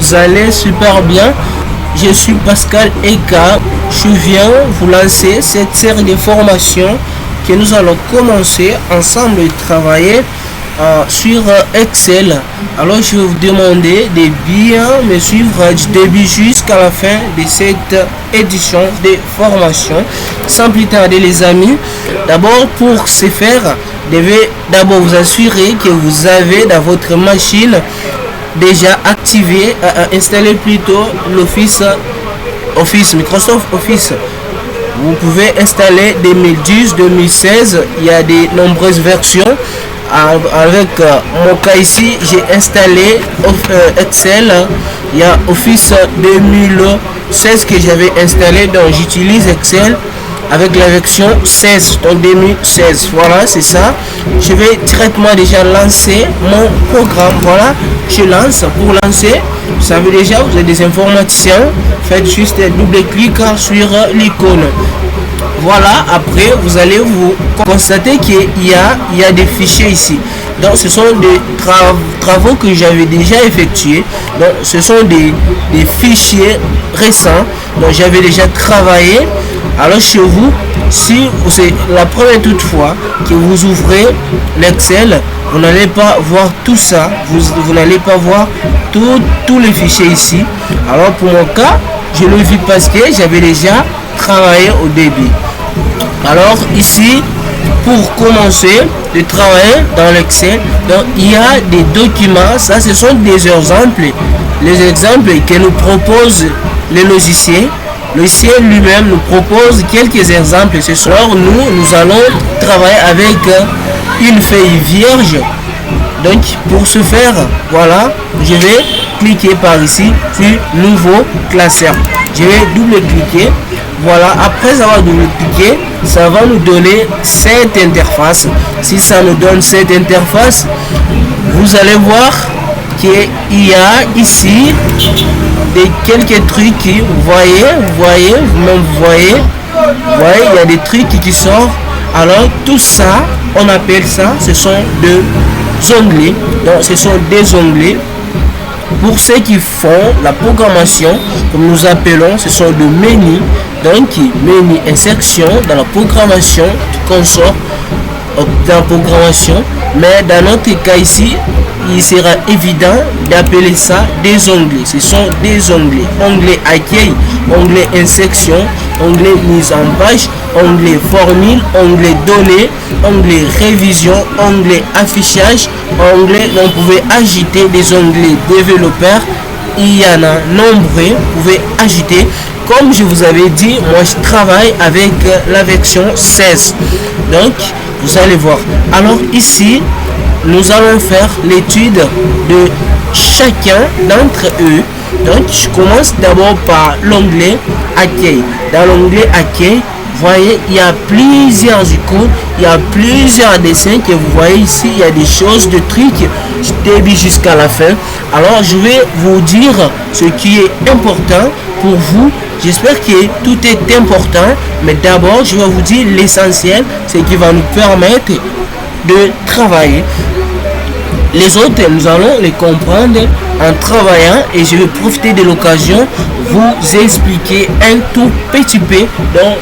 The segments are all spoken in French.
vous allez super bien. Je suis Pascal Eka. Je viens vous lancer cette série de formations que nous allons commencer ensemble de travailler sur Excel. Alors je vais vous demander de bien me suivre du début jusqu'à la fin de cette édition de formation. Sans plus tarder les amis, d'abord pour ce faire, devez d'abord vous assurer que vous avez dans votre machine déjà activé, installé plutôt l'Office Microsoft Office. Vous pouvez installer 2010, 2016, il y a de nombreuses versions. Avec mon cas ici, j'ai installé Excel. Il y a Office 2016 que j'avais installé, donc j'utilise Excel avec la version 16, donc 2016. Voilà, c'est ça. Je vais directement déjà lancer mon programme. Voilà, je lance. Pour lancer, vous savez déjà, vous êtes des informaticiens, faites juste un double clic sur l'icône. Voilà, après vous allez vous constater qu'il y a des fichiers ici. Donc ce sont des travaux que j'avais déjà effectués. Donc ce sont des fichiers récents dont j'avais déjà travaillé. Alors chez vous, si c'est la première toutefois que vous ouvrez l'Excel, vous n'allez pas voir tout ça. Vous n'allez pas voir tous les fichiers ici. Alors pour mon cas, je le vis parce que j'avais déjà travaillé au début. Alors ici, pour commencer de travailler dans l'Excel, donc il y a des documents. Ça, ce sont des exemples, les exemples que nous propose le logiciel. Le logiciel lui-même nous propose quelques exemples. Ce soir, nous allons travailler avec une feuille vierge. Donc pour ce faire, voilà, je vais cliquer par ici sur nouveau classeur. Je vais double cliquer. Voilà, après avoir double cliqué, ça va nous donner cette interface. Si ça nous donne cette interface, vous allez voir qu'il y a ici quelques trucs qui, vous voyez, il y a des trucs qui sortent. Alors tout ça, on appelle ça, ce sont des onglets. Donc ce sont des onglets. Pour ceux qui font la programmation, comme nous appelons, ce sont des menus. Donc, menu insertion dans la programmation qu'on sort dans la programmation. Mais dans notre cas ici, il sera évident d'appeler ça des onglets. Ce sont des onglets. Onglet accueil, onglet insertion, onglet mise en page, onglet formule, onglet données, onglet révision, onglet affichage, onglet, on pouvait ajouter des onglets développeurs. Il y en a nombreux, vous pouvez ajouter. Comme je vous avais dit, moi je travaille avec la version 16. Donc, vous allez voir. Alors ici, nous allons faire l'étude de chacun d'entre eux. Donc, je commence d'abord par l'onglet accueil. Dans l'onglet accueil, vous voyez, il y a plusieurs icônes, il y a plusieurs dessins que vous voyez ici. Il y a des choses, des trucs du début jusqu'à la fin. Alors, je vais vous dire ce qui est important pour vous. J'espère que tout est important, mais d'abord, je vais vous dire l'essentiel, ce qui va nous permettre de travailler. Les autres, nous allons les comprendre en travaillant et je vais profiter de l'occasion vous expliquer un tout petit peu. Donc,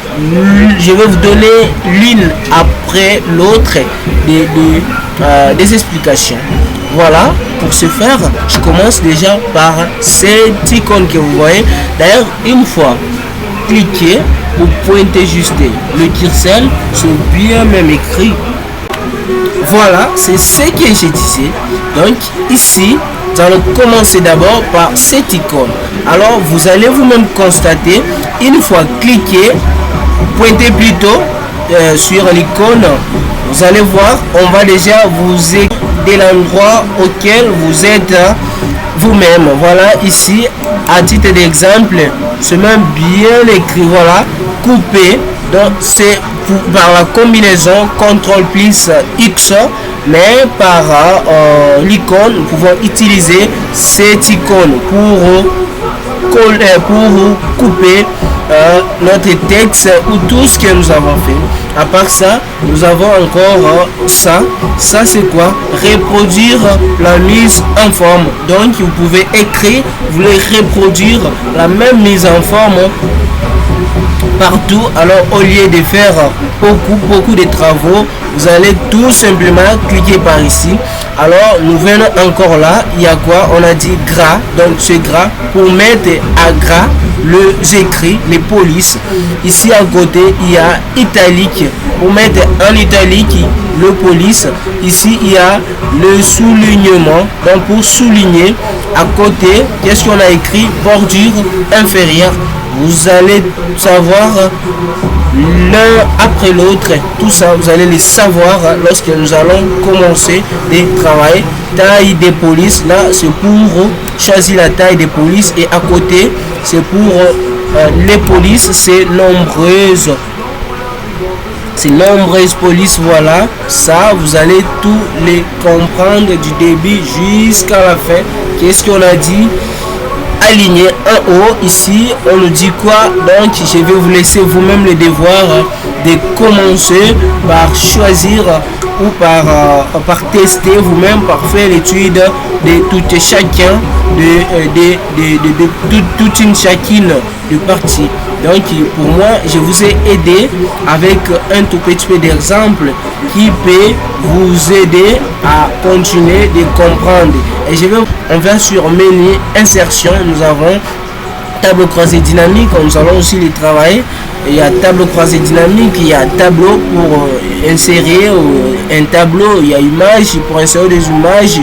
je vais vous donner l'une après l'autre des explications. Voilà, pour ce faire, je commence déjà par cette icône que vous voyez. D'ailleurs, une fois cliquez, vous pointez juste le curseur, c'est bien même écrit. Voilà, c'est ce que j'ai dit. Donc ici, nous allons commencer d'abord par cette icône. Alors vous allez vous-même constater, une fois cliqué, pointez plutôt sur l'icône, vous allez voir, on va déjà vous aider de l'endroit auquel vous êtes vous-même. Voilà, ici, à titre d'exemple, c'est même bien écrit, voilà, couper. Donc c'est par la combinaison CTRL plus X, mais par l'icône, nous pouvons utiliser cette icône pour couper notre texte ou tout ce que nous avons fait. À part ça, nous avons encore ça. Ça c'est quoi? Reproduire la mise en forme. Donc vous pouvez écrire, vous voulez reproduire la même mise en forme partout. Alors au lieu de faire beaucoup de travaux, vous allez tout simplement cliquer par ici. Alors nous venons encore là, il y a quoi? On a dit gras, donc c'est gras pour mettre à gras les écrits, les polices. Ici à côté il y a italique pour mettre en italique le police. Ici il y a le soulignement, donc pour souligner. À côté, qu'est-ce qu'on a écrit? Bordure inférieure. Vous allez savoir l'un après l'autre, tout ça vous allez les savoir lorsque nous allons commencer les travailler. Taille des polices, là c'est pour choisir la taille des polices, et à côté c'est pour les polices, c'est nombreuses polices. Voilà, ça vous allez tous les comprendre du début jusqu'à la fin. Qu'est-ce qu'on a dit? Aligné en haut. Ici on nous dit quoi? Donc je vais vous laisser vous-même le devoir de commencer par choisir ou par tester vous-même, par faire l'étude de tout chacun de toute une chacune de parties. Donc pour moi je vous ai aidé avec un tout petit peu d'exemple qui peut vous aider à continuer de comprendre. Et on va sur menu insertion, nous avons tableau croisé dynamique, nous allons aussi les travailler. Il y a tableau croisé dynamique, il y a tableau pour insérer un tableau, il y a image pour insérer des images,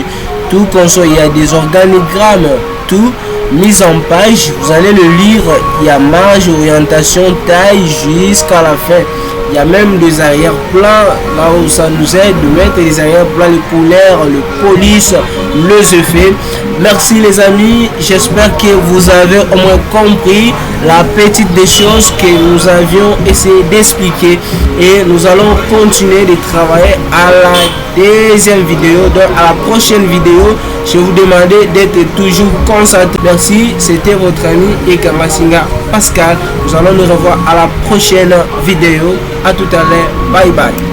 tout comme ça, il y a des organigrammes, tout mise en page, vous allez le lire. Il y a marge, orientation, taille jusqu'à la fin. Il y a même des arrière-plans, là où ça nous aide de mettre les arrière-plans, les couleurs, les polices, les effets. Merci les amis, j'espère que vous avez au moins compris la petite des choses que nous avions essayé d'expliquer, et nous allons continuer de travailler à la deuxième vidéo. Donc à la prochaine vidéo, je vous demande d'être toujours concentré. Merci, c'était votre ami Eka Masinga Pascal. Nous allons nous revoir à la prochaine vidéo. À tout à l'heure, bye bye.